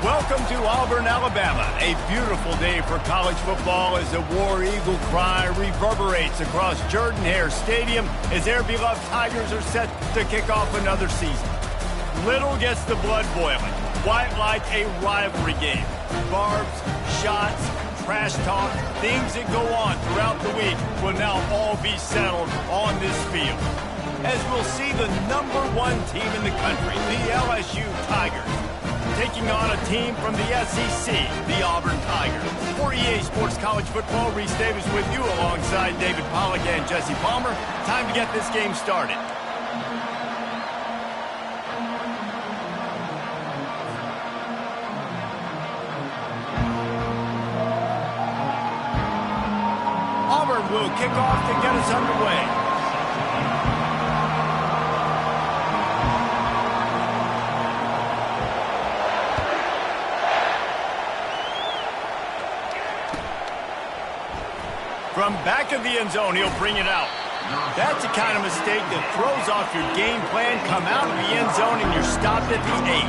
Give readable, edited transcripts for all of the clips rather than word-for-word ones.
Welcome to Auburn, Alabama. A beautiful day for college football as the War Eagle cry reverberates across Jordan-Hare Stadium as their beloved Tigers are set to kick off another season. Little gets the blood boiling, quite like a rivalry game. Barbs, shots, trash talk, things that go on throughout the week will now all be settled on this field. As we'll see the #1 team in the country, the LSU Tigers, taking on a team from the SEC, the Auburn Tigers. For EA Sports College Football, Reese Davis with you alongside David Pollack and Jesse Palmer. Time to get this game started. Auburn will kick off to get us underway. From back of the end zone, he'll bring it out. That's the kind of mistake that throws off your game plan. Come out of the end zone and you're stopped at the 8.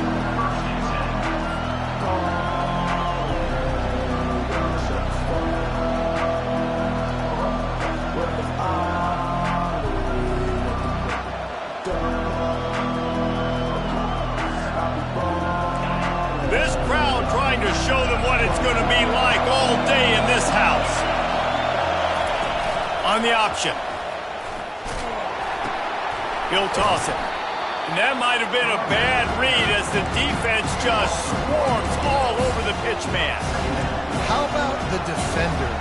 This crowd trying to show them what it's going to be like all day in this house. On the option. He'll toss it. And that might have been a bad read as the defense just swarms all over the pitch man. How about the defender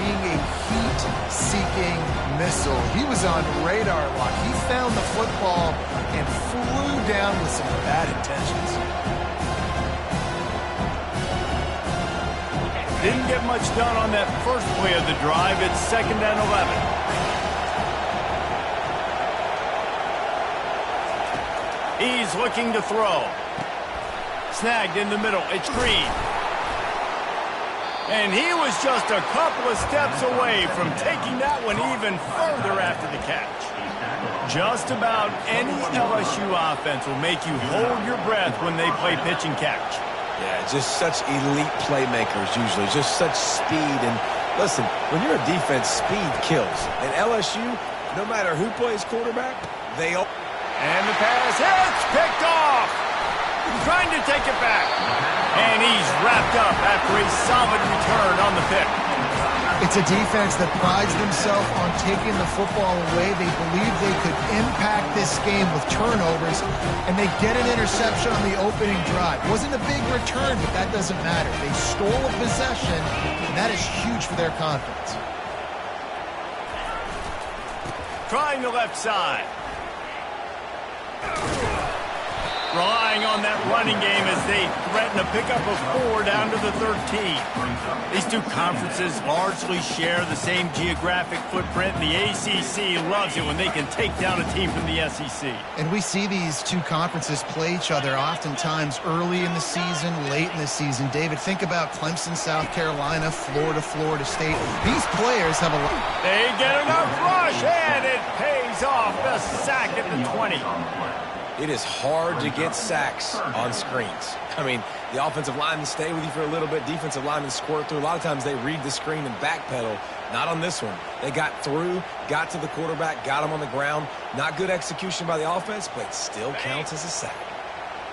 being a heat-seeking missile? He was on radar lock. He found the football and flew down with some bad intentions. Didn't get much done on that first play of the drive. It's 2nd and 11. He's looking to throw. Snagged in the middle. It's Green. And he was just a couple of steps away from taking that one even further after the catch. Just about any LSU offense will make you hold your breath when they play pitch and catch. Yeah, just such elite playmakers usually, just such speed. And listen, when you're a defense, speed kills. And LSU, no matter who plays quarterback, they all... And the pass hits, picked off. Trying to take it back. And he's wrapped up after a solid return on the pick. It's a defense that prides themselves on taking the football away. They believe they could impact this game with turnovers, and they get an interception on the opening drive. Wasn't a big return, but that doesn't matter. They stole a possession, and that is huge for their confidence. Trying the left side. Relying on that running game as they threaten a pickup of 4 down to the 13. These two conferences largely share the same geographic footprint. The ACC loves it when they can take down a team from the SEC. And we see these two conferences play each other oftentimes early in the season, late in the season. David, think about Clemson, South Carolina, Florida, Florida State. These players have a lot. They get enough rush, and it pays off. The sack at the 20. It is hard to get sacks on screens. I mean, the offensive linemen stay with you for a little bit. Defensive linemen squirt through. A lot of times they read the screen and backpedal. Not on this one. They got through, got to the quarterback, got him on the ground. Not good execution by the offense, but it still counts as a sack.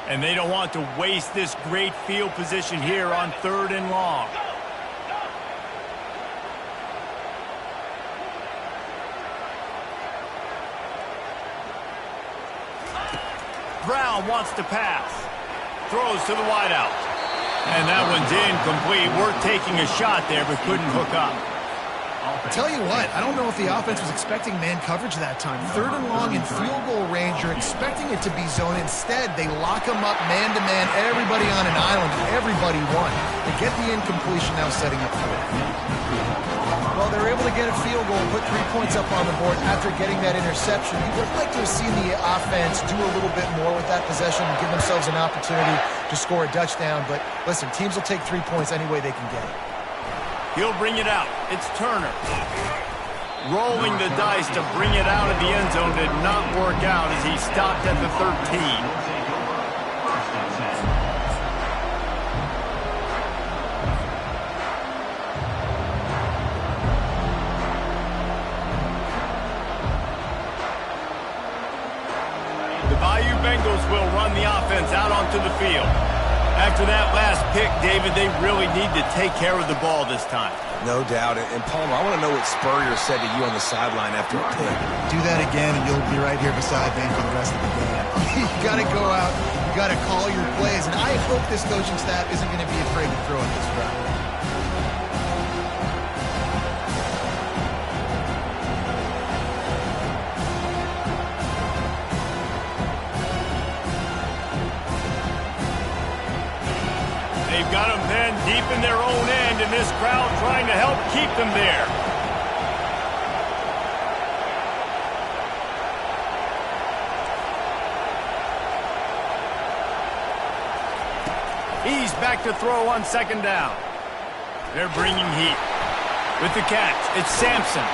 And they don't want to waste this great field position here on 3rd and long. Brown wants to pass. Throws to the wideout. And that one's incomplete. Worth taking a shot there, but couldn't hook up. I'll tell you what, I don't know if the offense was expecting man coverage that time. 3rd and long in field goal range, you're expecting it to be zone. Instead, they lock them up man-to-man, everybody on an island, everybody won. They get the incompletion now setting up for it. Well, they're able to get a field goal, put 3 points up on the board after getting that interception. You would like to have seen the offense do a little bit more with that possession and give themselves an opportunity to score a touchdown. But listen, teams will take 3 points any way they can get it. He'll bring it out. It's Turner. Rolling the dice to bring it out of the end zone did not work out as he stopped at the 13. defense out onto the field. After that last pick, David, they really need to take care of the ball this time. No doubt. And Palmer, I want to know what Spurrier said to you on the sideline after a pick. Do that again, and you'll be right here beside me for the rest of the game. You got to go out. You got to call your plays. And I hope this coaching staff isn't going to be afraid to throw at this route. They've got them pinned deep in their own end, and this crowd trying to help keep them there. He's back to throw on second down. They're bringing heat. With the catch, it's Sampson.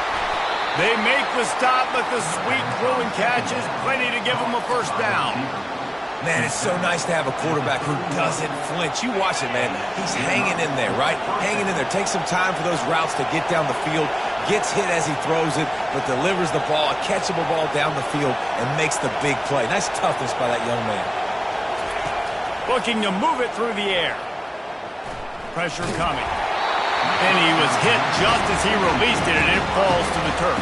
They make the stop, but the sweet throw and catch is plenty to give them a first down. Man, it's so nice to have a quarterback who doesn't flinch. You watch it, man. He's hanging in there, right? Hanging in there. Takes some time for those routes to get down the field. Gets hit as he throws it, but delivers the ball, a catchable ball down the field, and makes the big play. Nice toughness by that young man. Looking to move it through the air. Pressure coming. And he was hit just as he released it, and it falls to the turf.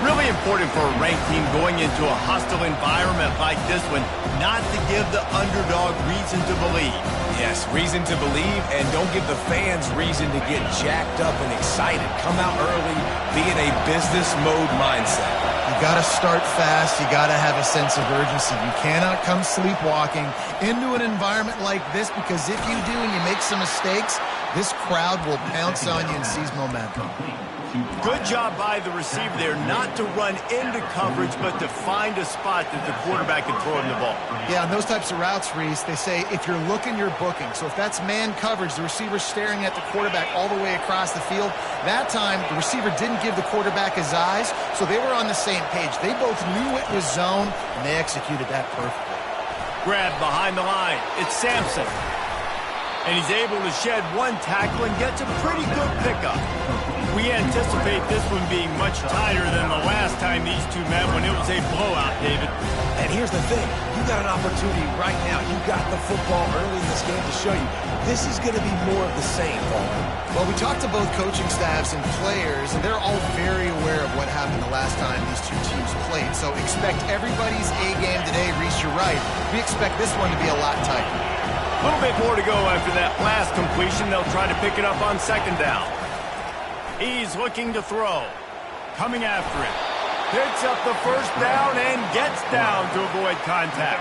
Really important for a ranked team going into a hostile environment like this one not to give the underdog reason to believe. Yes, reason to believe, and don't give the fans reason to get jacked up and excited. Come out early, be in a business mode mindset. You got to start fast. You got to have a sense of urgency. You cannot come sleepwalking into an environment like this, because if you do and you make some mistakes, this crowd will pounce on you and seize momentum. Good job by the receiver there not to run into coverage, but to find a spot that the quarterback can throw him the ball. Yeah, on those types of routes, Reese, they say if you're looking, you're booking. So if that's man coverage, the receiver's staring at the quarterback all the way across the field. That time, the receiver didn't give the quarterback his eyes, so they were on the same page. They both knew it was zone, and they executed that perfectly. Grab behind the line. It's Sampson. And he's able to shed one tackle and gets a pretty good pickup. We anticipate this one being much tighter than the last time these two met when it was a blowout, David. And here's the thing. You got an opportunity right now. You got the football early in this game to show you. This is going to be more of the same, Paul. Well, we talked to both coaching staffs and players, and they're all very aware of what happened the last time these two teams played. So expect everybody's A-game today. Reese, you're right. We expect this one to be a lot tighter. A little bit more to go after that last completion. They'll try to pick it up on second down. He's looking to throw. Coming after it. Picks up the first down and gets down to avoid contact.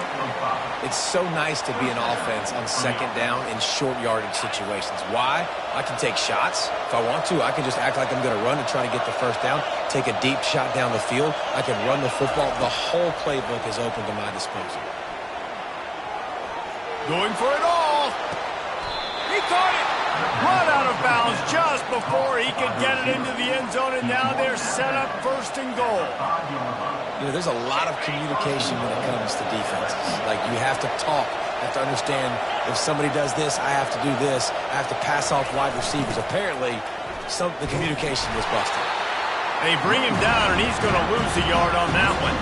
It's so nice to be an offense on second down in short yardage situations. Why? I can take shots. If I want to, I can just act like I'm going to run and try to get the first down, take a deep shot down the field. I can run the football. The whole playbook is open to my disposal. Going for it all. He caught it. Run out of bounds just before he could get it into the end zone, and now they're set up first and goal. You know, there's a lot of communication when it comes to defenses. Like, you have to talk. You have to understand if somebody does this, I have to do this. I have to pass off wide receivers. Apparently, the communication was busted. They bring him down, and he's going to lose a yard on that one.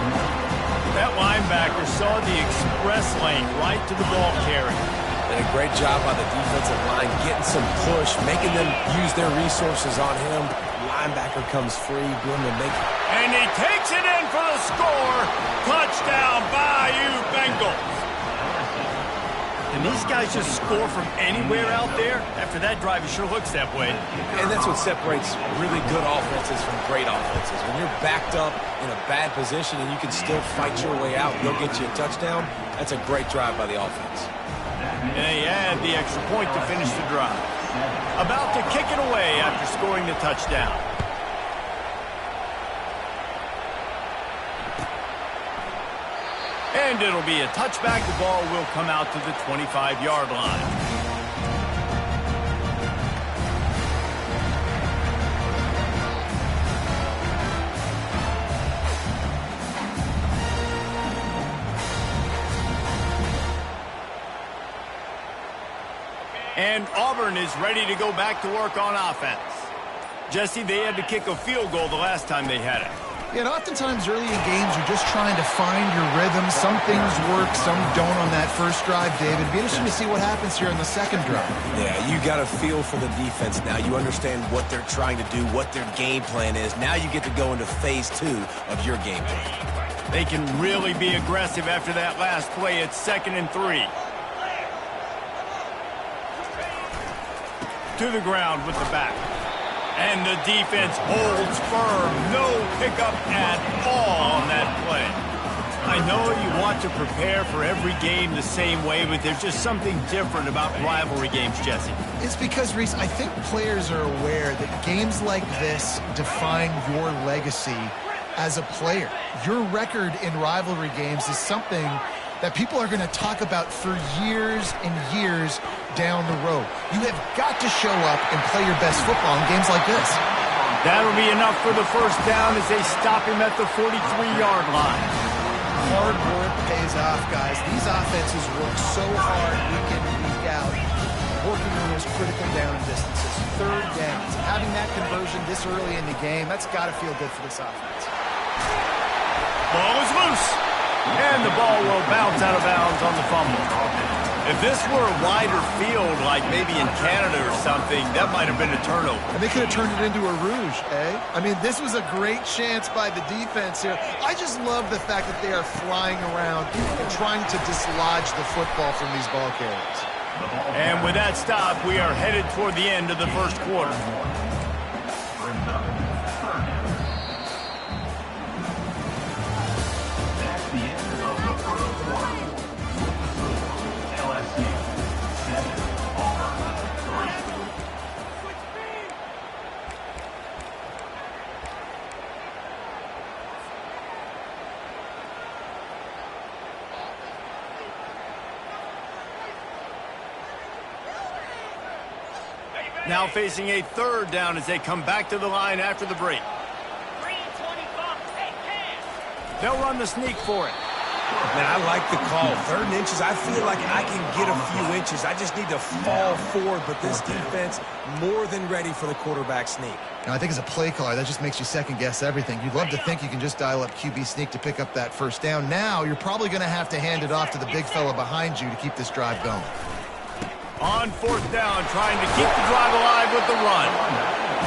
That linebacker saw the express lane right to the ball carrier. Did a great job by the defensive line, getting some push, making them use their resources on him. Linebacker comes free, doing the make. And he takes it in for the score. Touchdown, Bayou Bengals. And these guys just score from anywhere out there? After that drive, it sure looks that way. And that's what separates really good offenses from great offenses. When you're backed up in a bad position and you can still fight your way out and go get you a touchdown, that's a great drive by the offense. And they add the extra point to finish the drive. About to kick it away after scoring the touchdown. And it'll be a touchback. The ball will come out to the 25-yard line. And Auburn is ready to go back to work on offense. Jesse, they had to kick a field goal the last time they had it. Yeah, and oftentimes early in games, you're just trying to find your rhythm. Some things work, some don't on that first drive, David. It'd be interesting to see what happens here in the second drive. Yeah, you got a feel for the defense now. You understand what they're trying to do, what their game plan is. Now you get to go into phase 2 of your game plan. They can really be aggressive after that last play. It's 2nd and 3. To the ground with the back. And the defense holds firm. No pickup at all on that play. I know you want to prepare for every game the same way, but there's just something different about rivalry games, Jesse. It's because, Reese, I think players are aware that games like this define your legacy as a player. Your record in rivalry games is something that people are going to talk about for years and years down the road. You have got to show up and play your best football in games like this. That'll be enough for the first down as they stop him at the 43-yard line. Hard work pays off, guys. These offenses work so hard week in and week out, working on those critical down distances, third downs. Having that conversion this early in the game, that's got to feel good for this offense. Ball is loose. And the ball will bounce out of bounds on the fumble. If this were a wider field, like maybe in Canada or something, that might have been a turnover. And they could have turned it into a rouge, eh? I mean, this was a great chance by the defense here. I just love the fact that they are flying around and trying to dislodge the football from these ball carriers. And with that stop, we are headed toward the end of the first quarter. Now facing a third down as they come back to the line after the break. They'll run the sneak for it. Man, I like the call. 3rd and inches, I feel like I can get a few inches. I just need to fall forward, but this defense more than ready for the quarterback sneak. Now, I think as a play caller, that just makes you second-guess everything. You'd love to think you can just dial up QB sneak to pick up that first down. Now, you're probably going to have to hand it off to the big fella behind you to keep this drive going. On 4th down, trying to keep the drive alive with the run.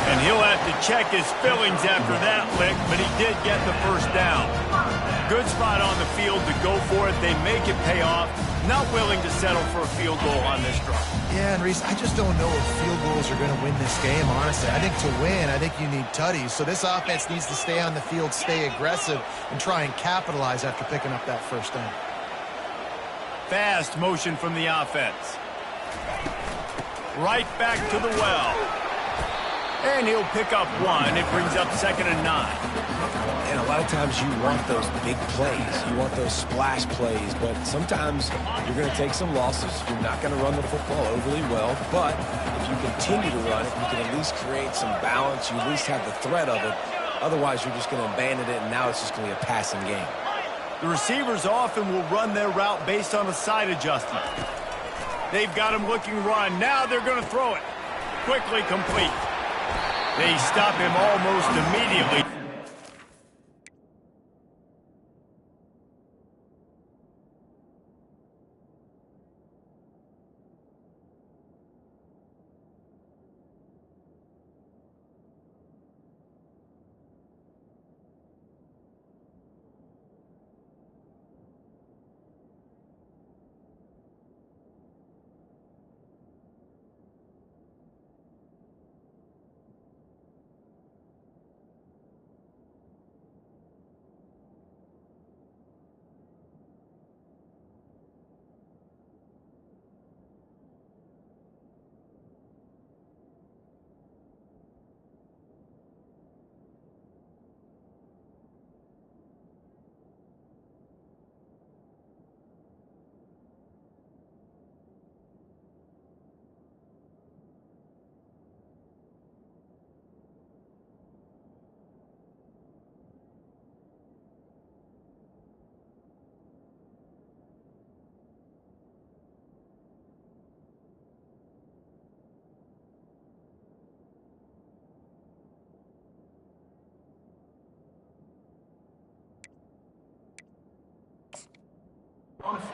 And he'll have to check his fillings after that lick, but he did get the first down. Good spot on the field to go for it. They make it pay off. Not willing to settle for a field goal on this drive. Yeah, and Reese, I just don't know if field goals are going to win this game, honestly. I think to win, I think you need tutties. So this offense needs to stay on the field, stay aggressive, and try and capitalize after picking up that first down. Fast motion from the offense. Right back to the well. And he'll pick up 1. It brings up 2nd and 9. And a lot of times you want those big plays. You want those splash plays. But sometimes you're going to take some losses. You're not going to run the football overly well. But if you continue to run it, you can at least create some balance. You at least have the threat of it. Otherwise, you're just going to abandon it, and now it's just going to be a passing game. The receivers often will run their route based on a side adjustment. They've got him looking run. Now they're going to throw it. Quickly complete. They stop him almost immediately.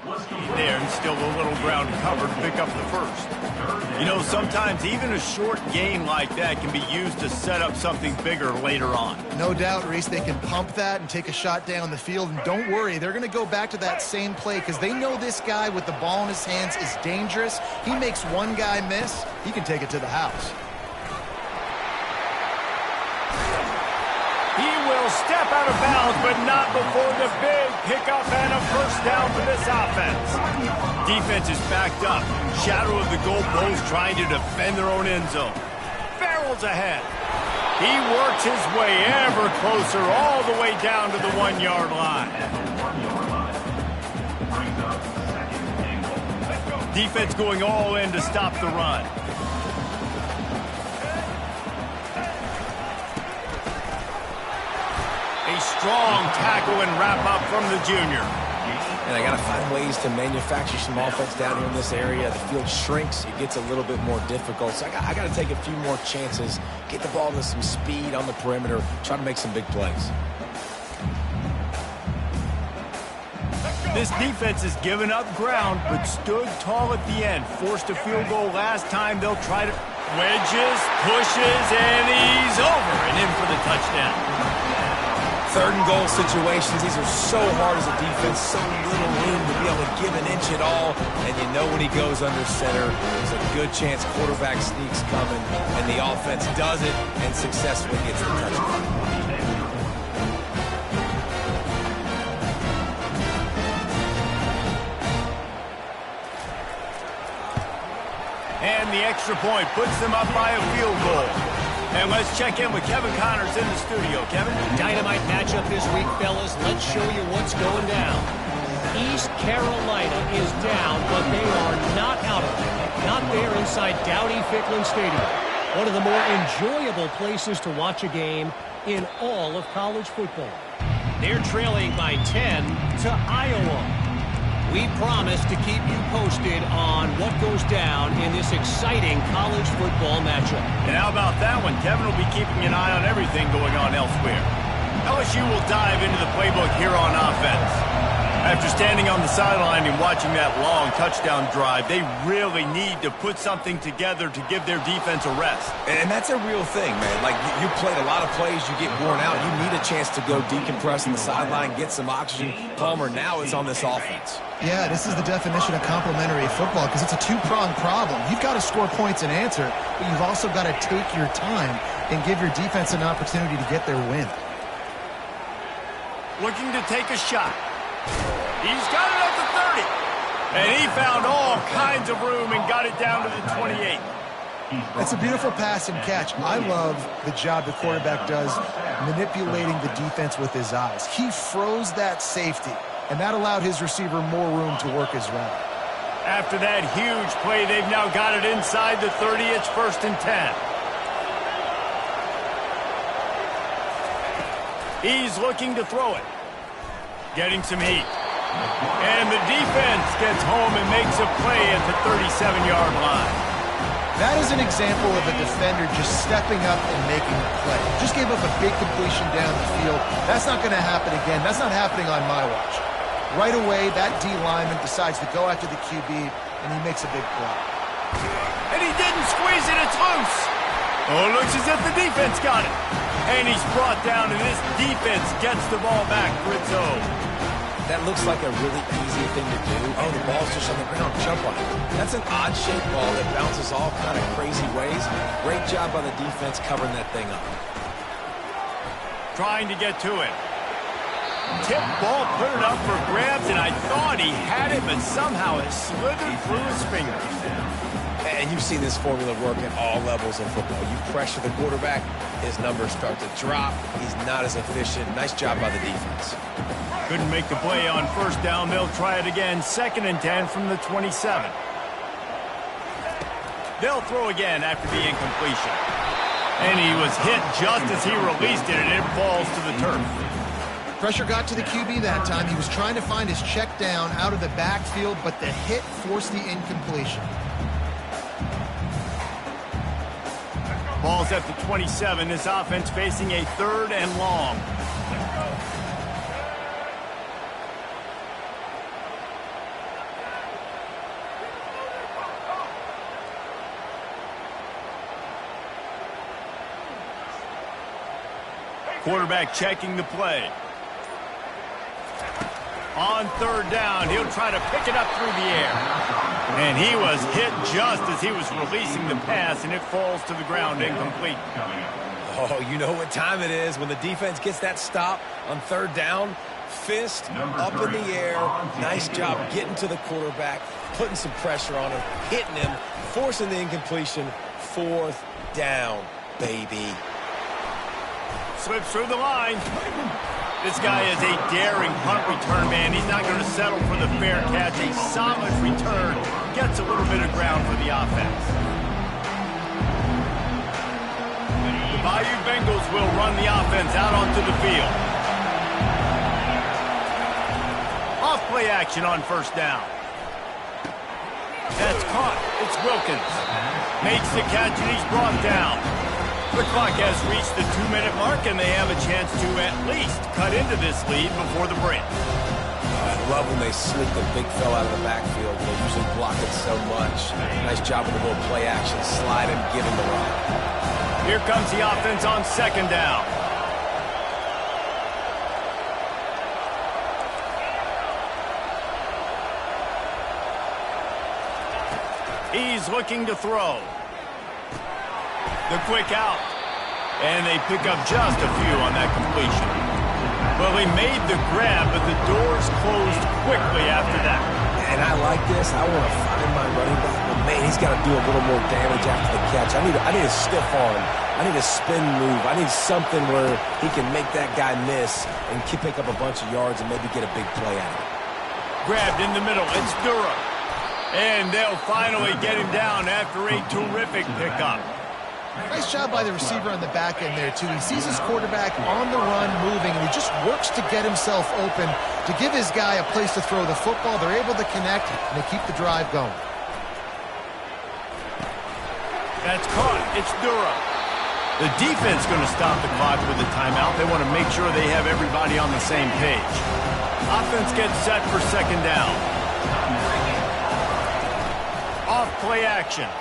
There, and still a little ground to cover to pick up the first. You know, sometimes even a short gain like that can be used to set up something bigger later on. No doubt, Reese, they can pump that and take a shot down the field. And don't worry, they're going to go back to that same play because they know this guy with the ball in his hands is dangerous. He makes one guy miss, he can take it to the house. He will step out of bounds, but not before the big pickup and a first down for this offense. Defense is backed up. Shadow of the goalpost trying to defend their own end zone. Farrell's ahead. He works his way ever closer all the way down to the 1-yard line. Defense going all in to stop the run. A strong tackle and wrap-up from the junior. And I got to find ways to manufacture some offense down here in this area. The field shrinks. It gets a little bit more difficult. So I got to take a few more chances, get the ball to some speed on the perimeter, try to make some big plays. This defense has given up ground, but stood tall at the end. Forced a field goal last time. They'll try to wedges, pushes, and he's over and in for the touchdown. Third and goal situations, these are so hard as a defense, so little room to be able to give an inch at all. And you know when he goes under center, there's a good chance quarterback sneaks coming, and the offense does it and successfully gets the touchdown. And the extra point puts them up by a field goal. And let's check in with Kevin Connors in the studio. Kevin? Dynamite matchup this week, fellas. Let's show you what's going down. East Carolina is down, but they are not out of it. Not there inside Dowdy-Ficklin Stadium. One of the more enjoyable places to watch a game in all of college football. They're trailing by 10 to Iowa. We promise to keep you posted on what goes down in this exciting college football matchup. And how about that one? Kevin will be keeping an eye on everything going on elsewhere. LSU will dive into the playbook here on offense. After standing on the sideline and watching that long touchdown drive, they really need to put something together to give their defense a rest. And that's a real thing, man. Like, you played a lot of plays, you get worn out. You need a chance to go decompress on the sideline, get some oxygen. Palmer now is on this offense. Yeah, this is the definition of complementary football because it's a two-pronged problem. You've got to score points and answer, but you've also got to take your time and give your defense an opportunity to get their win. Looking to take a shot. He's got it at the 30. And he found all kinds of room and got it down to the 28. That's a beautiful pass and catch. I love the job the quarterback does manipulating the defense with his eyes. He froze that safety, and that allowed his receiver more room to work his route. After that huge play, they've now got it inside the 30. It's 1st and 10. He's looking to throw it. Getting some heat. And the defense gets home and makes a play at the 37-yard line. That is an example of a defender just stepping up and making a play. Just gave up a big completion down the field. That's not going to happen again. That's not happening on my watch. Right away, that D lineman decides to go after the QB, and he makes a big play. And he didn't squeeze it. It's loose. Oh, it looks as if the defense got it. And he's brought down, and this defense gets the ball back for its own. That looks like a really easy thing to do. Oh, the ball's just on the ground. Jump on it. That's an odd-shaped ball that bounces all kind of crazy ways. Great job by the defense covering that thing up. Trying to get to it. Tip ball, put it up for grabs, and I thought he had it, but somehow it slithered through his fingers. And you've seen this formula work at all levels of football. You pressure the quarterback, his numbers start to drop. He's not as efficient. Nice job by the defense. Couldn't make the play on first down. They'll try it again. 2nd and 10 from the 27. They'll throw again after the incompletion. And he was hit just as he released it, and it falls to the turf. Pressure got to the QB that time. He was trying to find his check down out of the backfield, but the hit forced the incompletion. Ball's at the 27. This offense facing a 3rd and long. Quarterback checking the play. On third down, he'll try to pick it up through the air. And he was hit just as he was releasing the pass, and it falls to the ground incomplete. Oh, you know what time it is when the defense gets that stop on third down. Fist up in the air. Nice job getting to the quarterback, putting some pressure on him, hitting him, forcing the incompletion. Fourth down, baby. Slips through the line. This guy is a daring punt return man. He's not going to settle for the fair catch. A solid return. Gets a little bit of ground for the offense. The Bayou Bengals will run the offense out onto the field. Off play action on first down. That's caught. It's Wilkins. Makes the catch and he's brought down. The clock has reached the 2-minute mark, and they have a chance to at least cut into this lead before the break. I love when they sneak the big fella out of the backfield. They usually block it so much. Nice job with a little play action, slide him, give him the rock. Here comes the offense on second down. He's looking to throw. The quick out. And they pick up just a few on that completion. Well, he made the grab, but the doors closed quickly after that. And I like this. I want to find my running back, but man, he's got to do a little more damage after the catch. I need a stiff arm. I need a spin move. I need something where he can make that guy miss and pick up a bunch of yards and maybe get a big play out of it. Grabbed in the middle. It's Durham. And they'll finally get him down after a terrific pickup. Nice job by the receiver on the back end there, too. He sees his quarterback on the run moving, and he just works to get himself open to give his guy a place to throw the football. They're able to connect, and they keep the drive going. That's caught. It's Durham. The defense going to stop the clock with a timeout. They want to make sure they have everybody on the same page. Offense gets set for second down. Off play action.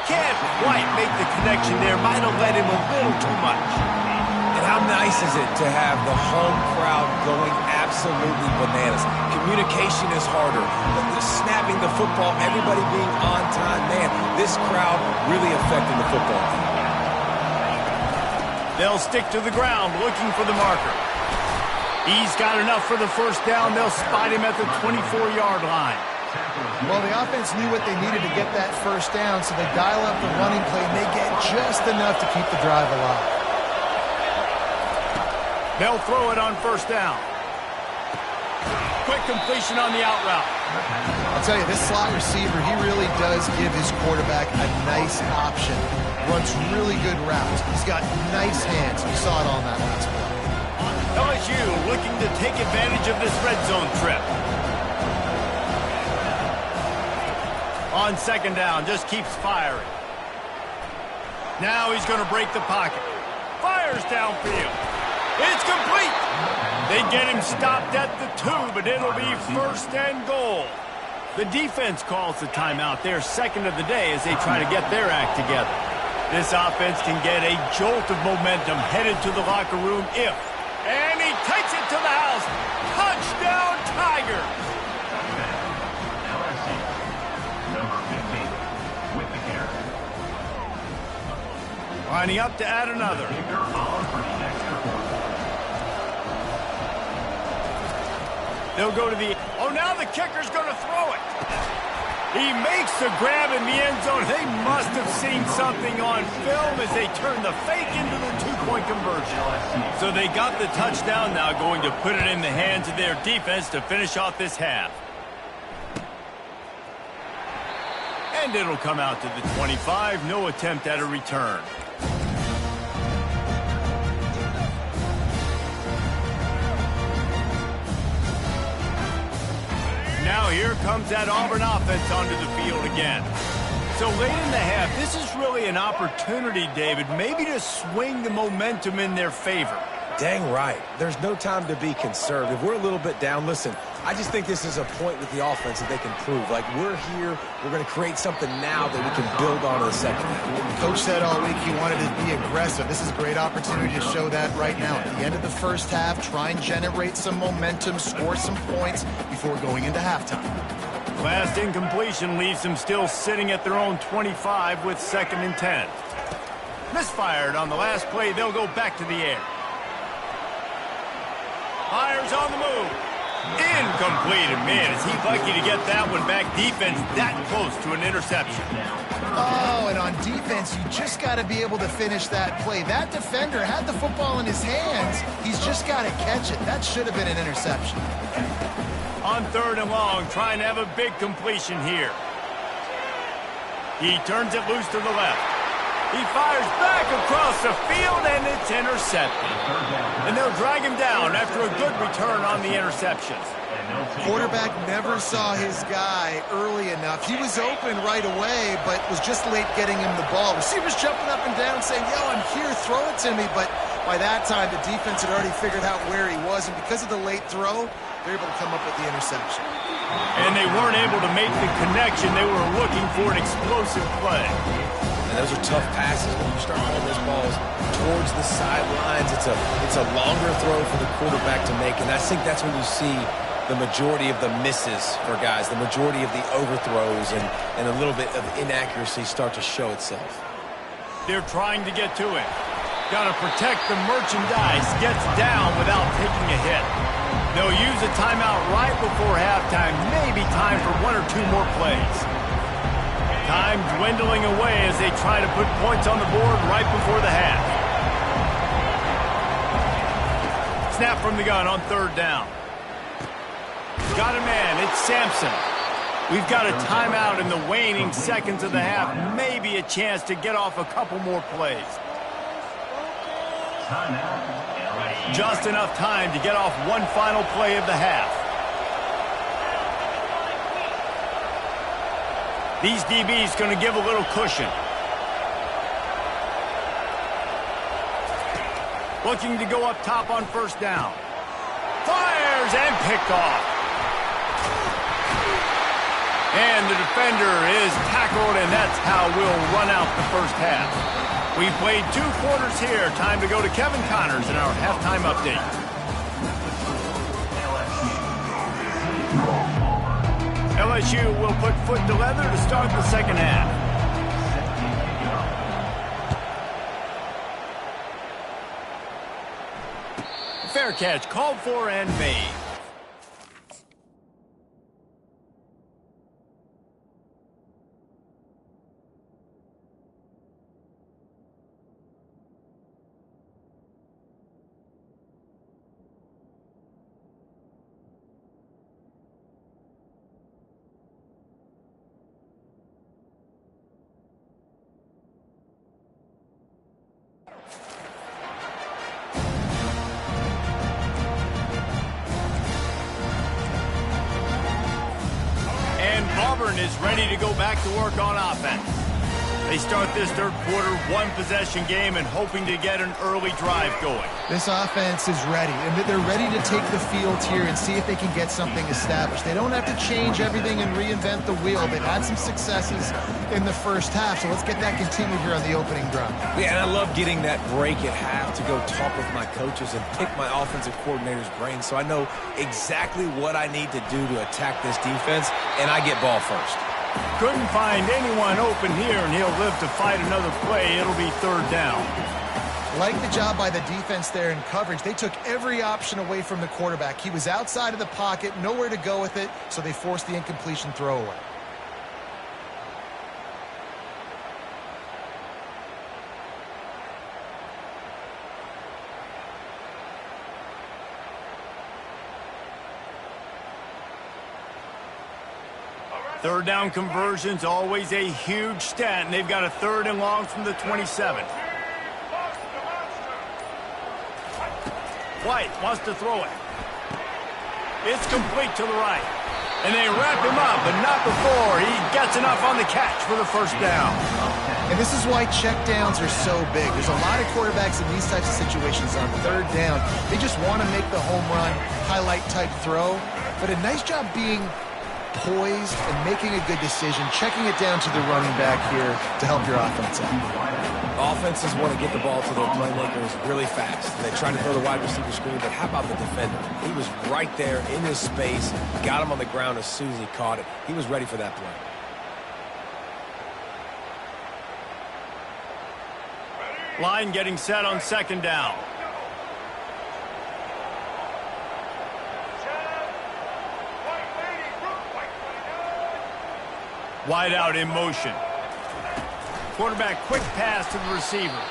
Can't quite make the connection there. Might have let him a little too much. And how nice is it to have the home crowd going absolutely bananas? Communication is harder. The snapping the football, everybody being on time. Man, this crowd really affecting the football game. They'll stick to the ground looking for the marker. He's got enough for the first down. They'll spot him at the 24-yard line. Well, the offense knew what they needed to get that first down, so they dial up the running play, and they get just enough to keep the drive alive. They'll throw it on first down. Quick completion on the out route. I'll tell you, this slot receiver, he really does give his quarterback a nice option. Runs really good routes. He's got nice hands. We saw it on that last play. LSU looking to take advantage of this red zone trip. On second down, just keeps firing. Now he's going to break the pocket. Fires downfield. It's complete. They get him stopped at the 2, but it'll be first and goal. The defense calls the timeout, their second of the day, as they try to get their act together. This offense can get a jolt of momentum headed to the locker room if. And he takes it to the house. Touchdown, Tigers. Lining up to add another. They'll go to the... Oh, now the kicker's going to throw it. He makes the grab in the end zone. They must have seen something on film as they turn the fake into the two-point conversion. So they got the touchdown, now going to put it in the hands of their defense to finish off this half. And it'll come out to the 25. No attempt at a return. Now here comes that Auburn offense onto the field again. So late in the half, this is really an opportunity, David, maybe to swing the momentum in their favor. Dang right. There's no time to be conservative. We're a little bit down. Listen, I just think this is a point with the offense that they can prove. Like, we're here. We're going to create something now that we can build on in the second half. Coach said all week he wanted to be aggressive. This is a great opportunity to show that right now. At the end of the first half, try and generate some momentum, score some points before going into halftime. Last incompletion leaves them still sitting at their own 25 with 2nd and 10. Misfired on the last play. They'll go back to the air. Fires on the move. Incomplete. And man, is he lucky to get that one back. Defense that close to an interception. Oh, and on defense, you just got to be able to finish that play. That defender had the football in his hands. He's just got to catch it. That should have been an interception. On 3rd and long, trying to have a big completion here. He turns it loose to the left. He fires back across the field, and it's intercepted. And they'll drag him down after a good return on the interception. Quarterback never saw his guy early enough. He was open right away, but was just late getting him the ball. Receivers jumping up and down saying, yo, I'm here, throw it to me. But by that time, the defense had already figured out where he was, and because of the late throw, they're able to come up with the interception. And they weren't able to make the connection. They were looking for an explosive play. And those are tough passes when you start throwing those balls towards the sidelines. It's a longer throw for the quarterback to make, and I think that's when you see the majority of the misses for guys, the majority of the overthrows and a little bit of inaccuracy start to show itself. They're trying to get to him. Got to protect the merchandise. Gets down without taking a hit. They'll use a timeout right before halftime. Maybe time for 1 or 2 more plays. Time dwindling away as they try to put points on the board right before the half. Snap from the gun on 3rd down. Got a man. It's Sampson. We've got a timeout in the waning seconds of the half. Maybe a chance to get off a couple more plays. Just enough time to get off one final play of the half. These DBs going to give a little cushion. Looking to go up top on 1st down. Fires and picked off. And the defender is tackled, and that's how we'll run out the first half. We've played 2 quarters here. Time to go to Kevin Connors in our halftime update. LSU will put foot to leather to start the second half. Fair catch called for and made. Auburn is ready to go back to work on offense. They start this 3rd quarter, 1-possession game, and hoping to get an early drive going. This offense is ready, and they're ready to take the field here and see if they can get something established. They don't have to change everything and reinvent the wheel. They've had some successes in the first half, so let's get that continued here on the opening drive. Yeah, and I love getting that break at half to go talk with my coaches and pick my offensive coordinator's brain so I know exactly what I need to do to attack this defense, and I get ball first. Couldn't find anyone open here, and he'll live to fight another play. It'll be 3rd down. Like the job by the defense there in coverage. They took every option away from the quarterback. He was outside of the pocket, nowhere to go with it, so they forced the incompletion throwaway. Third down conversion's always a huge stat, and they've got a 3rd and long from the 27. White wants to throw it. It's complete to the right. And they wrap him up, but not before he gets enough on the catch for the first down. And this is why checkdowns are so big. There's a lot of quarterbacks in these types of situations on third down. They just want to make the home run, highlight-type throw. But a nice job being poised and making a good decision, checking it down to the running back here to help your offense out. Offenses want to get the ball to their playmakers really fast. They try to throw the wide receiver screen, but how about the defender? He was right there in his space, got him on the ground as soon as he caught it. He was ready for that play. Line getting set on second down. Wide out in motion. Quarterback quick pass to the receiver.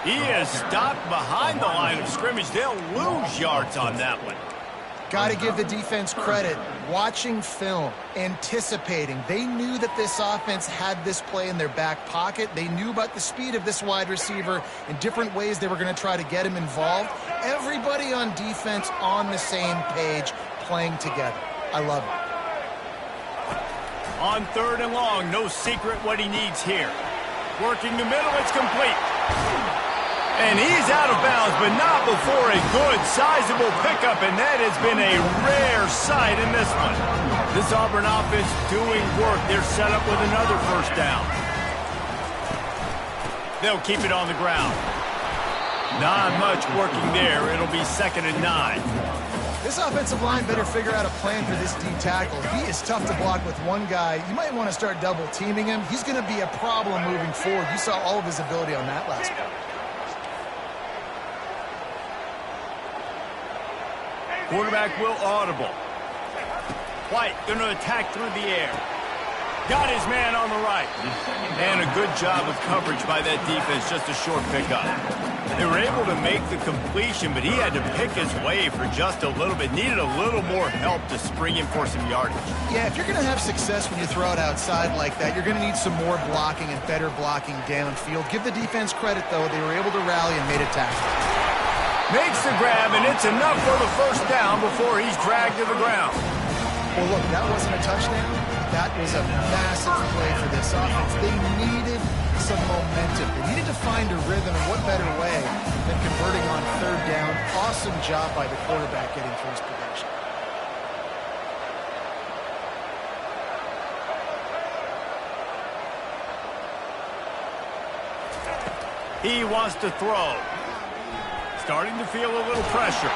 He is stopped behind the line of scrimmage. They'll lose yards on that one. Got to give the defense credit. Watching film, anticipating. They knew that this offense had this play in their back pocket. They knew about the speed of this wide receiver in different ways they were going to try to get him involved. Everybody on defense on the same page, playing together. I love it. On third and long, no secret what he needs here. Working the middle, it's complete. And he's out of bounds, but not before a good, sizable pickup, and that has been a rare sight in this one. This Auburn offense doing work. They're set up with another first down. They'll keep it on the ground. Not much working there. It'll be 2nd and 9. This offensive line better figure out a plan for this D tackle. He is tough to block with one guy. You might want to start double teaming him. He's going to be a problem moving forward. You saw all of his ability on that last play. Quarterback will audible. White going to attack through the air. Got his man on the right. And a good job of coverage by that defense, just a short pickup. They were able to make the completion, but he had to pick his way for just a little bit. Needed a little more help to spring him for some yardage. Yeah, if you're going to have success when you throw it outside like that, you're going to need some more blocking and better blocking downfield. Give the defense credit, though. They were able to rally and made a tackle. Makes the grab, and it's enough for the first down before he's dragged to the ground. Well, look, that wasn't a touchdown. That was a massive play for this offense. They needed some momentum. They needed to find a rhythm, and what better way than converting on third down. Awesome job by the quarterback getting through his progression. He wants to throw. Starting to feel a little pressure.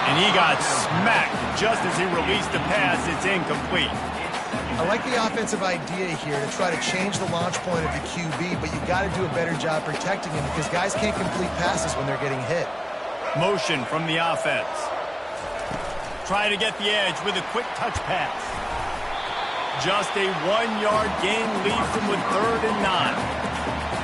And he got smacked just as he released the pass. It's incomplete. I like the offensive idea here to try to change the launch point of the QB, but you've got to do a better job protecting him because guys can't complete passes when they're getting hit. Motion from the offense. Try to get the edge with a quick touch pass. Just a 1-yard gain leaves them with 3rd and 9.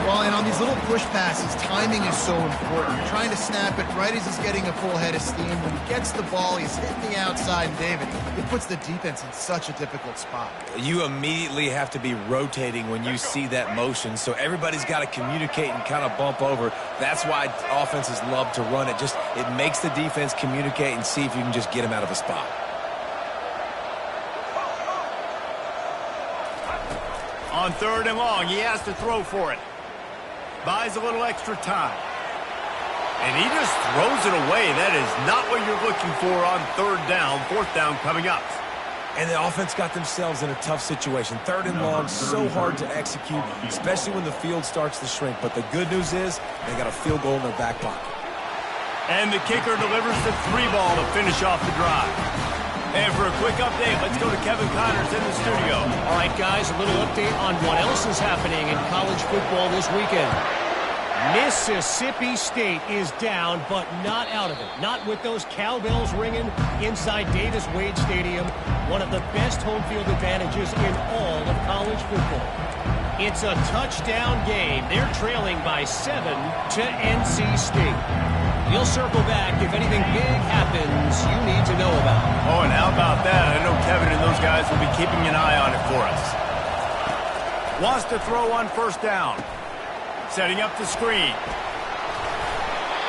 Well, and on these little push passes, timing is so important. You're trying to snap it right as he's getting a full head of steam. When he gets the ball, he's hitting the outside, and David, it puts the defense in such a difficult spot. You immediately have to be rotating when you see that motion, so everybody's got to communicate and kind of bump over. That's why offenses love to run it. It makes the defense communicate and see if you can just get him out of a spot. On 3rd and long, he has to throw for it. Buys a little extra time. And he just throws it away. That is not what you're looking for on 3rd down. 4th down coming up. And the offense got themselves in a tough situation. 3rd and long, so hard to execute, especially when the field starts to shrink. But the good news is they got a field goal in their back pocket. And the kicker delivers the 3-ball to finish off the drive. And for a quick update, let's go to Kevin Connors in the studio. All right, guys, a little update on what else is happening in college football this weekend. Mississippi State is down, but not out of it. Not with those cowbells ringing inside Davis-Wade Stadium, one of the best home field advantages in all of college football. It's a touchdown game. They're trailing by 7 to NC State. We'll circle back if anything big happens you need to know about. Oh, and how about that? I know Kevin and those guys will be keeping an eye on it for us. Wants to throw on 1st down. Setting up the screen.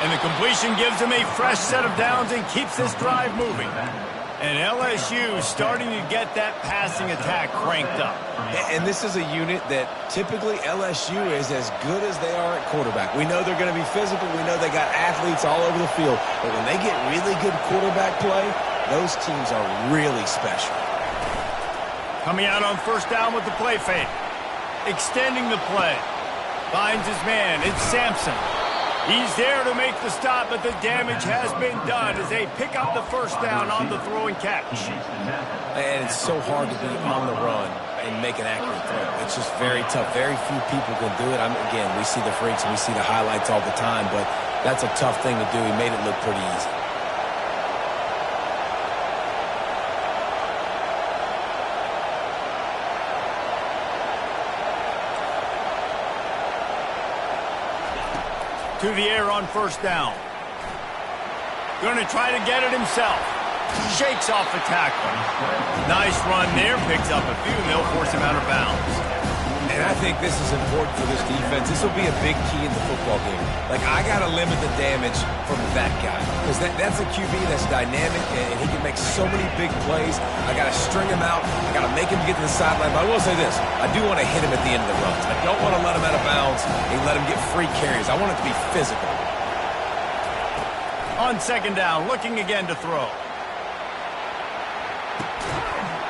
And the completion gives him a fresh set of downs and keeps this drive moving. And LSU starting to get that passing attack cranked up. And this is a unit that typically LSU is as good as they are at quarterback. We know they're going to be physical. We know they got athletes all over the field. But when they get really good quarterback play, those teams are really special. Coming out on first down with the play fake. Extending the play. Finds his man. It's Sampson. He's there to make the stop, but the damage has been done as they pick up the first down on the throw and catch. And it's so hard to be on the run and make an accurate throw. It's just very tough. Very few people can do it. Again, we see the freaks and we see the highlights all the time, but that's a tough thing to do. He made it look pretty easy. To the air on first down. Going to try to get it himself. Shakes off the tackle. Nice run there. Picks up a few, and they'll force him out of bounds. And I think this is important for this defense. This will be a big key in the football game. Like, I got to limit the damage from that guy. Because that's a QB that's dynamic, and he can make so many big plays. I got to string him out. I got to make him get to the sideline. But I will say this. I do want to hit him at the end of the runs. I don't want to let him out of bounds and let him get free carries. I want it to be physical. On second down, looking again to throw.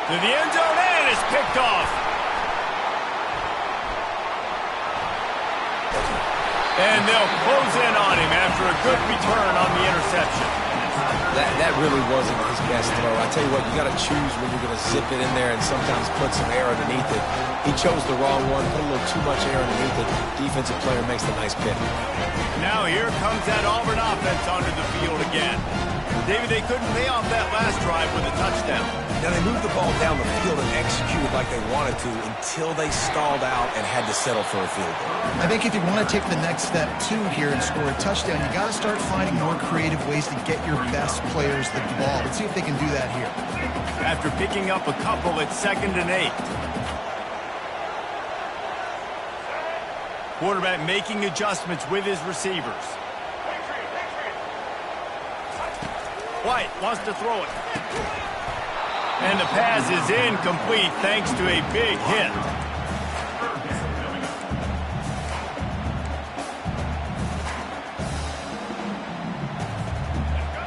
To the end zone, and it's picked off. And they'll close in on him after a good return on the interception. That really wasn't his best throw. I tell you what, you got to choose when you're going to zip it in there and sometimes put some air underneath it. He chose the wrong one, put a little too much air underneath it. Defensive player makes the nice pick. Now here comes that Auburn offense onto the field again. David, they couldn't pay off that last drive with a touchdown. Now, they moved the ball down the field and executed like they wanted to until they stalled out and had to settle for a field goal. I think if you want to take the next step, too, here and score a touchdown, you got to start finding more creative ways to get your best players the ball. Let's see if they can do that here. After picking up a couple, it's 2nd and 8. Quarterback making adjustments with his receivers. White wants to throw it. And the pass is incomplete thanks to a big hit.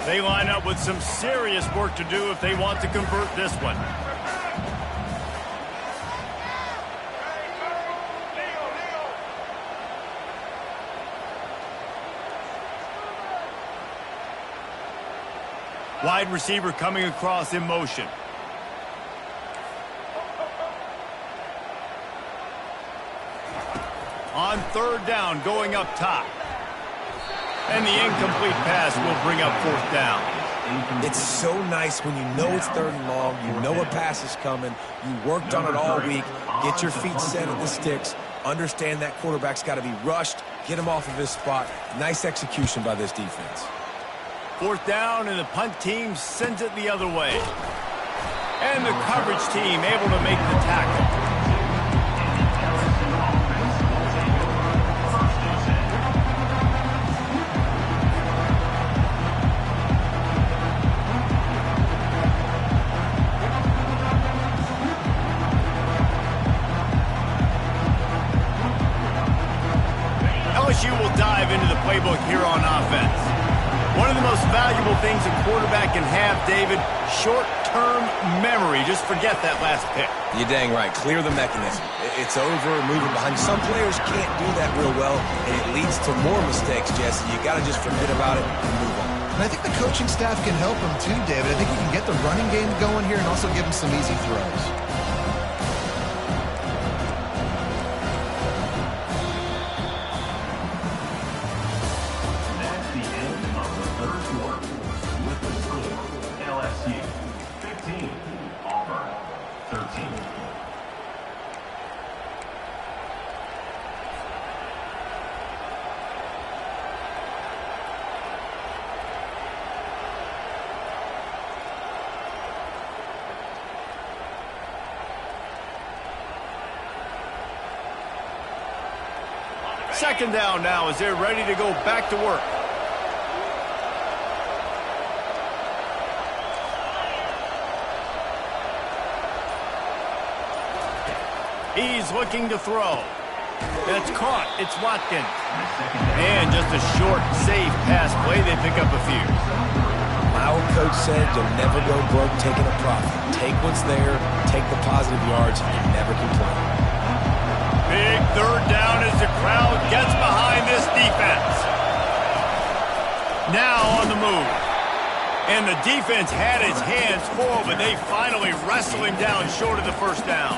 They line up with some serious work to do if they want to convert this one. Wide receiver coming across in motion. On third down, going up top. And the incomplete pass will bring up 4th down. It's so nice when you know it's 3rd and long, you know a pass is coming, you worked on it all week, get your feet set at the sticks, understand that quarterback's got to be rushed, get him off of his spot. Nice execution by this defense. 4th down, and the punt team sends it the other way. And the coverage team able to make the tackle. LSU will dive into the playbook here on offense. One of the most valuable things a quarterback can have, David, short-term memory. Just forget that last pick. You're dang right. Clear the mechanism. It's over, moving behind. Some players can't do that real well, and it leads to more mistakes, Jesse. You got to just forget about it and move on. And I think the coaching staff can help him too, David. I think he can get the running game going here and also give him some easy throws. Second down now as they're ready to go back to work. He's looking to throw. That's caught. It's Watkins. And just a short, safe pass play. They pick up a few. My old coach said you'll never go broke taking a profit. Take what's there, take the positive yards, and never complain. Big third down as the crowd gets behind this defense. Now on the move. And the defense had his hands full, but they finally wrestle him down short of the first down.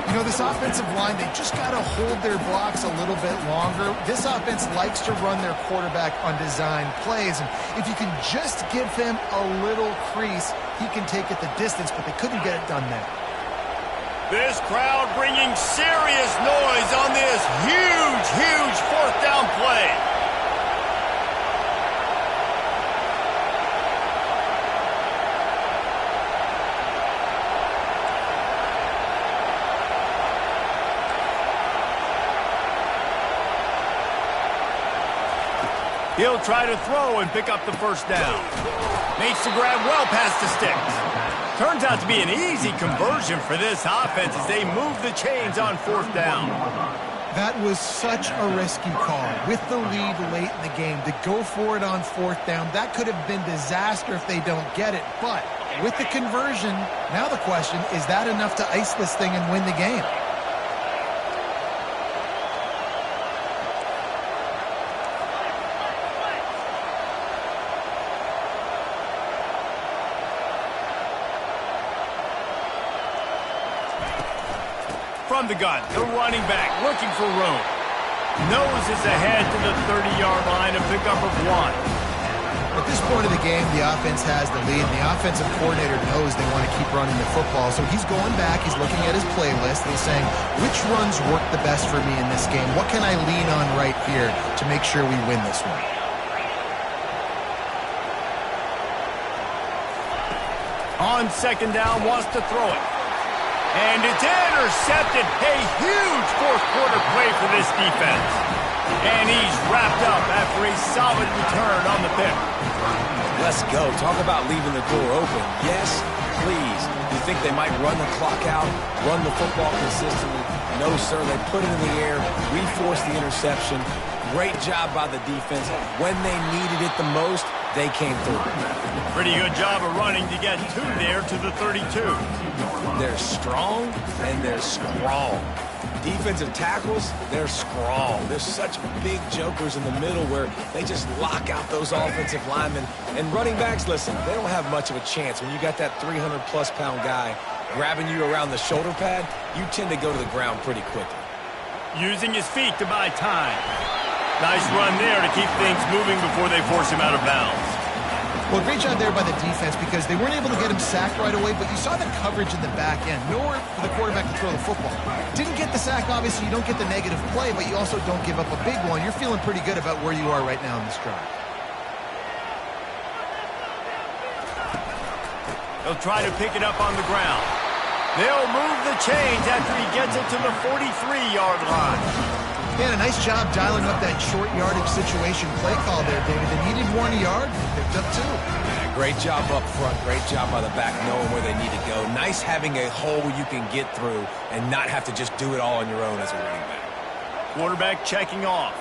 You know, this offensive line, they just got to hold their blocks a little bit longer. This offense likes to run their quarterback on design plays. And if you can just give him a little crease, he can take it the distance, but they couldn't get it done there. This crowd bringing serious noise on this huge, huge fourth down play. He'll try to throw and pick up the first down. Makes the grab well past the sticks. Turns out to be an easy conversion for this offense as they move the chains on fourth down. That was such a risky call. With the lead late in the game, to go for it on fourth down, that could have been disaster if they don't get it. But with the conversion, now the question, is that enough to ice this thing and win the game? From the gun, the running back looking for room. Noses ahead to the 30-yard line, a pickup of 1. At this point of the game, the offense has the lead, and the offensive coordinator knows they want to keep running the football. So he's going back, he's looking at his playlist, and he's saying, which runs work the best for me in this game? What can I lean on right here to make sure we win this one? On second down, wants to throw it. And it's intercepted. A huge fourth quarter play for this defense. And he's wrapped up after a solid return on the pick. Let's go. Talk about leaving the door open. Yes, please. You think they might run the clock out, run the football consistently? No, sir. They put it in the air. We forced the interception. Great job by the defense. When they needed it the most, they came through. Pretty good job of running to get two there to the 32. They're strong and they're strong. Defensive tackles, they're strong. There's such big jokers in the middle where they just lock out those offensive linemen. And running backs, listen, they don't have much of a chance. When you got that 300-plus pound guy grabbing you around the shoulder pad, you tend to go to the ground pretty quickly. Using his feet to buy time. Nice run there to keep things moving before they force him out of bounds. Well, great job there by the defense because they weren't able to get him sacked right away, but you saw the coverage in the back end. Nowhere for the quarterback to throw the football. Didn't get the sack, obviously. You don't get the negative play, but you also don't give up a big one. You're feeling pretty good about where you are right now in this drive. They'll try to pick it up on the ground. They'll move the chains after he gets it to the 43-yard line. Yeah, a nice job dialing up that short yardage situation play call there, David. They needed 1 yard, they picked up 2. Yeah, great job up front. Great job by the back knowing where they need to go. Nice having a hole you can get through and not have to just do it all on your own as a running back. Quarterback checking off.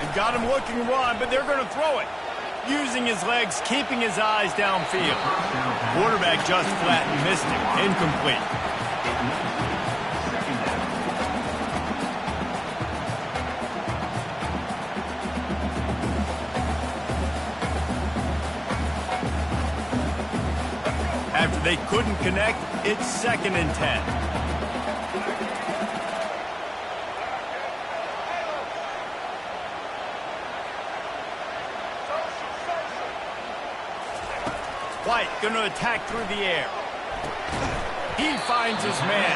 They've got him looking to run, but they're going to throw it. Using his legs, keeping his eyes downfield. Quarterback just flat and missed him. Incomplete. After they couldn't connect, it's 2nd and 10. White going to attack through the air. He finds his man.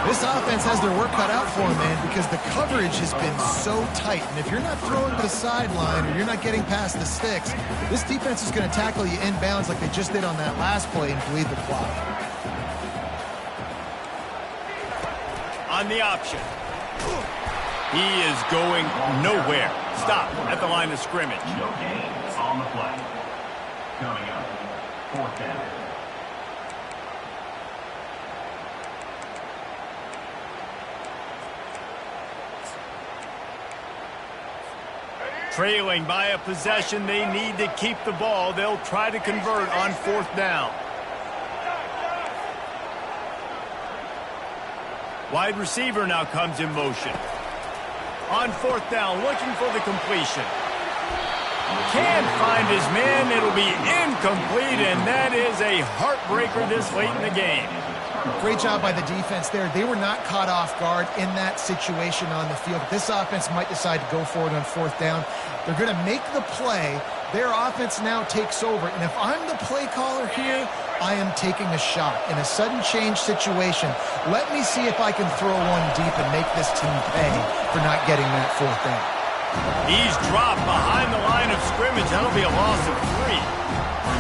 This offense has their work cut out for him, man, because the coverage has been so tight. And if you're not throwing to the sideline or you're not getting past the sticks, this defense is going to tackle you inbounds like they just did on that last play and bleed the clock. On the option. He is going nowhere. Stop at the line of scrimmage. No gain on the play. Coming up, 4th down. Trailing by a possession, they need to keep the ball. They'll try to convert on 4th down. Wide receiver now comes in motion. On 4th down, looking for the completion. Can't find his man. It'll be incomplete, and that is a heartbreaker this late in the game. Great job by the defense there. They were not caught off guard in that situation on the field. This offense might decide to go for it on 4th down. They're going to make the play. Their offense now takes over. And if I'm the play caller here, I am taking a shot. In a sudden change situation, let me see if I can throw one deep and make this team pay for not getting that 4th down. He's dropped behind the line of scrimmage. That'll be a loss of 3.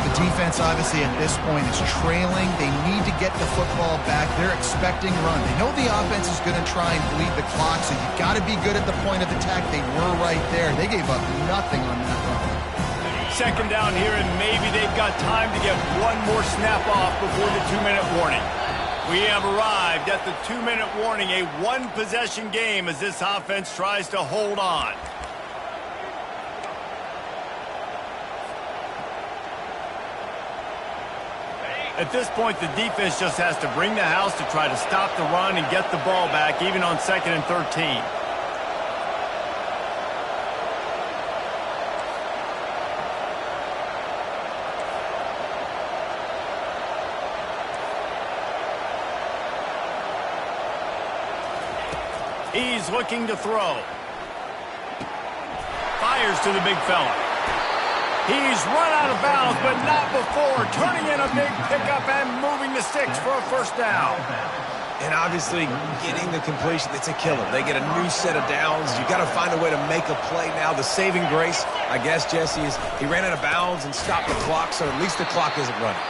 The defense, obviously, at this point is trailing. They need to get the football back. They're expecting run. They know the offense is going to try and bleed the clock, so you've got to be good at the point of attack. They were right there. They gave up nothing on that run. 2nd down here, and maybe they've got time to get one more snap off before the 2-minute warning. We have arrived at the 2-minute warning, a one-possession game as this offense tries to hold on. At this point, the defense just has to bring the house to try to stop the run and get the ball back, even on 2nd and 13. He's looking to throw. Fires to the big fella. He's run out of bounds, but not before turning in a big pickup and moving the sticks for a 1st down. And obviously, getting the completion, it's a killer. They get a new set of downs. You got to find a way to make a play now. The saving grace, I guess, Jesse, is he ran out of bounds and stopped the clock, so at least the clock isn't running.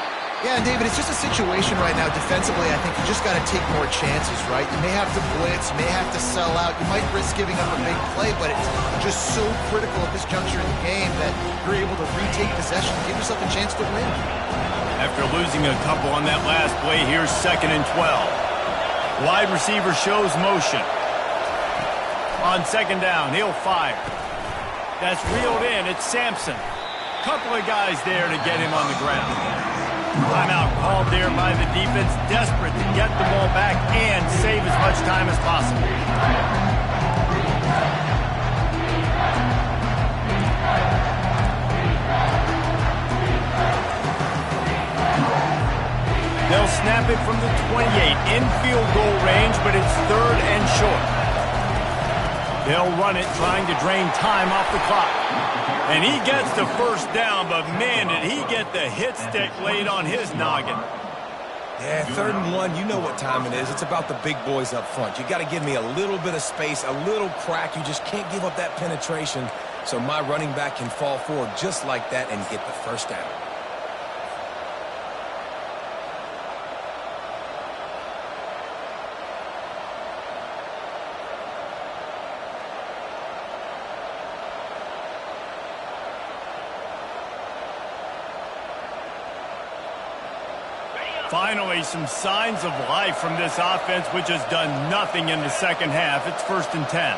Yeah, and David, it's just a situation right now defensively. I think you just got to take more chances, right? You may have to blitz, you may have to sell out. You might risk giving up a big play, but it's just so critical at this juncture in the game that you're able to retake possession and give yourself a chance to win. After losing a couple on that last play, here's 2nd and 12. Wide receiver shows motion. On 2nd down, he'll fire. That's reeled in. It's Sampson. Couple of guys there to get him on the ground. Timeout called there by the defense, desperate to get the ball back and save as much time as possible. They'll snap it from the 28 in field goal range, but it's 3rd and short. They'll run it, trying to drain time off the clock. And he gets the 1st down, but man, did he get the hit stick laid on his noggin. Yeah, 3rd and 1, you know what time it is. It's about the big boys up front. You got to give me a little bit of space, a little crack. You just can't give up that penetration, so my running back can fall forward just like that and get the 1st down. Finally, some signs of life from this offense, which has done nothing in the 2nd half. It's 1st and 10.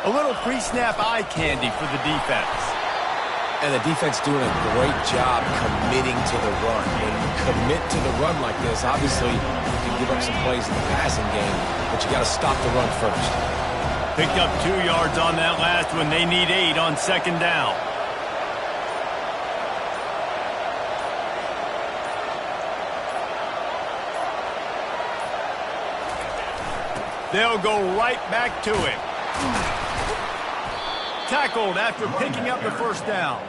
A little pre-snap eye candy for the defense. And the defense doing a great job committing to the run. When you commit to the run like this, obviously you can give up some plays in the passing game, but you got to stop the run first. Picked up 2 yards on that last one. They need 8 on 2nd down. They'll go right back to him. Tackled after picking up the 1st down.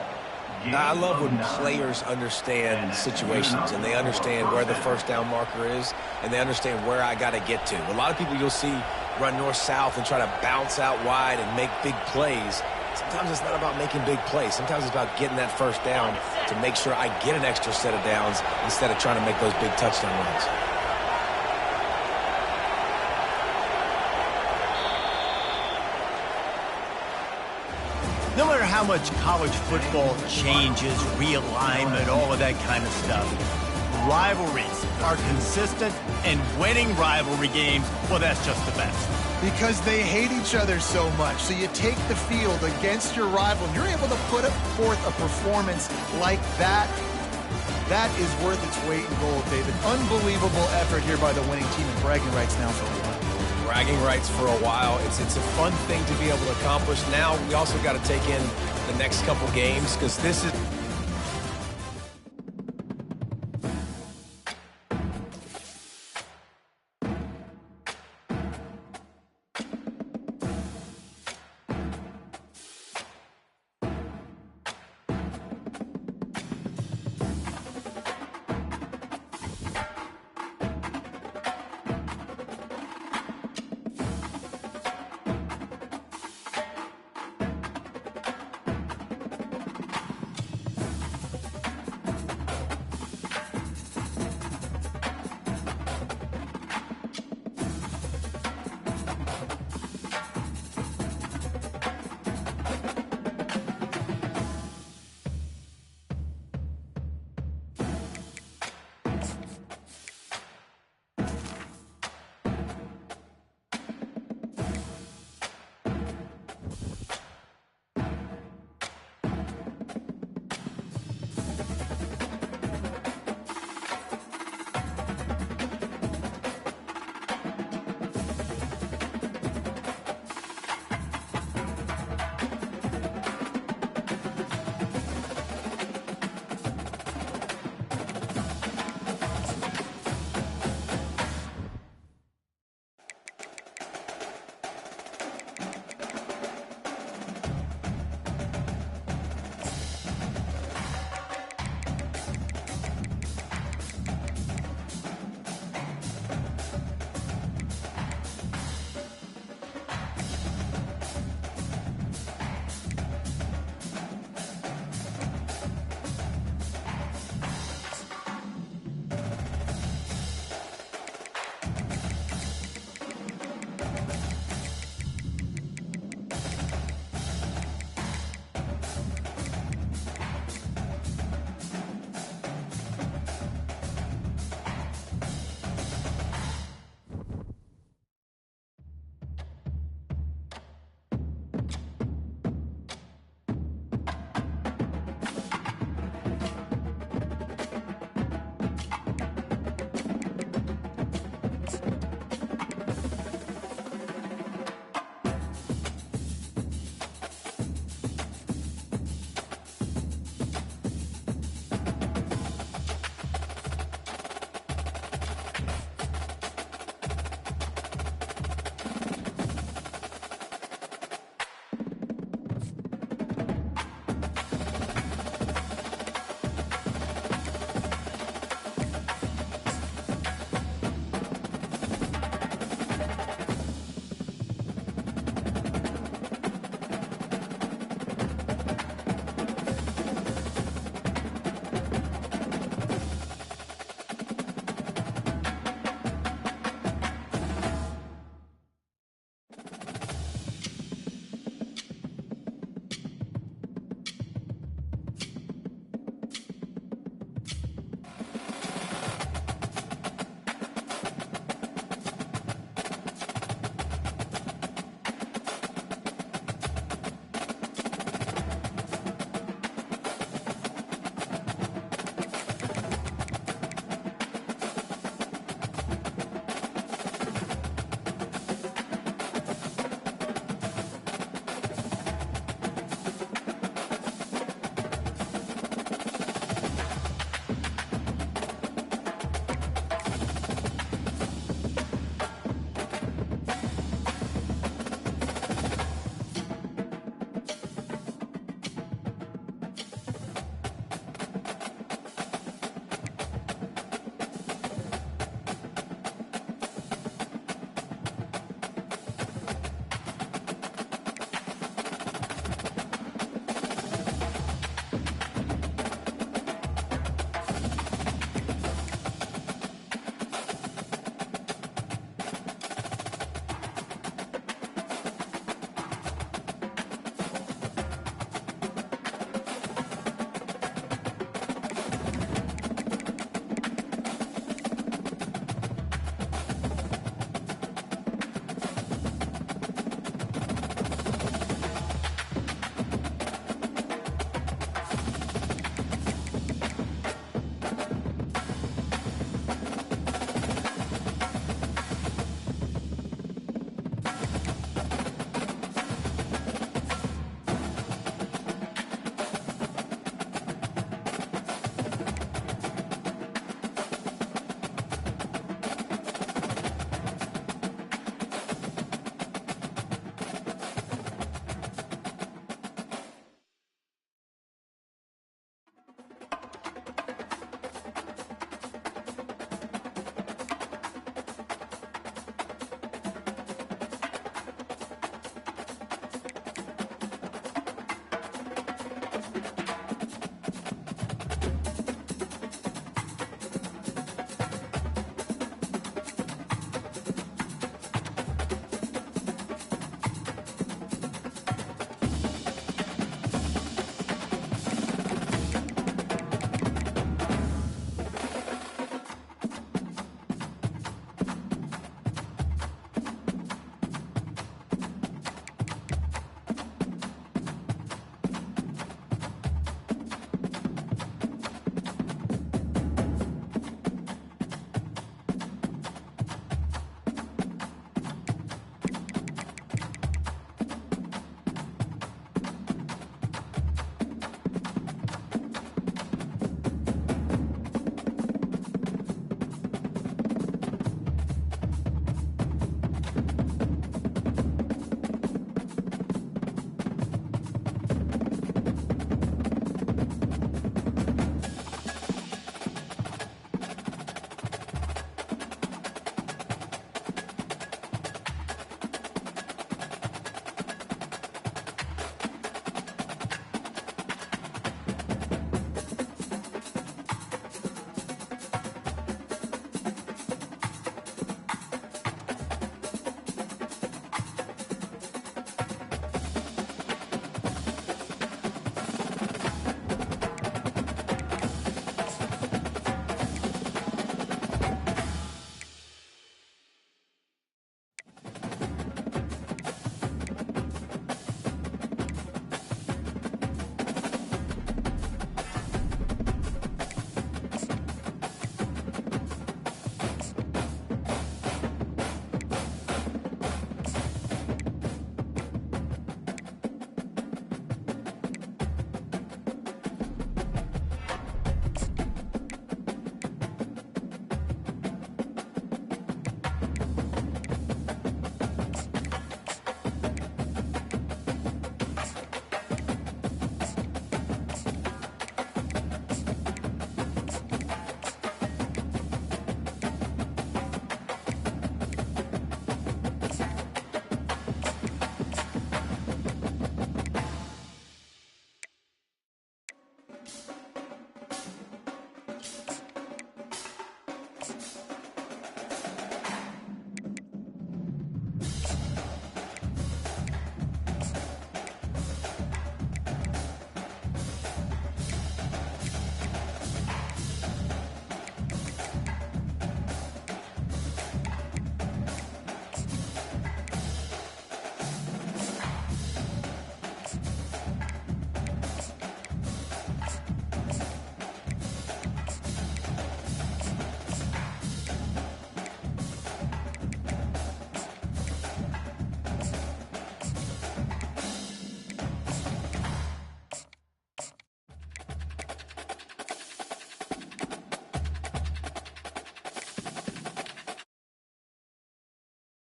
Now, I love when players understand situations and they understand where the 1st down marker is and they understand where I got to get to. A lot of people you'll see run north-south and try to bounce out wide and make big plays. Sometimes it's not about making big plays. Sometimes it's about getting that 1st down to make sure I get an extra set of downs instead of trying to make those big touchdown runs. No matter how much college football changes, realignment, all of that kind of stuff, rivalries are consistent, and winning rivalry games, well, that's just the best. Because they hate each other so much. So you take the field against your rival, and you're able to put forth a performance like that. That is worth its weight in gold, David. Unbelievable effort here by the winning team, and bragging rights now for a while. Bragging rights for a while. It's a fun thing to be able to accomplish. Now we also got to take in the next couple games, because this is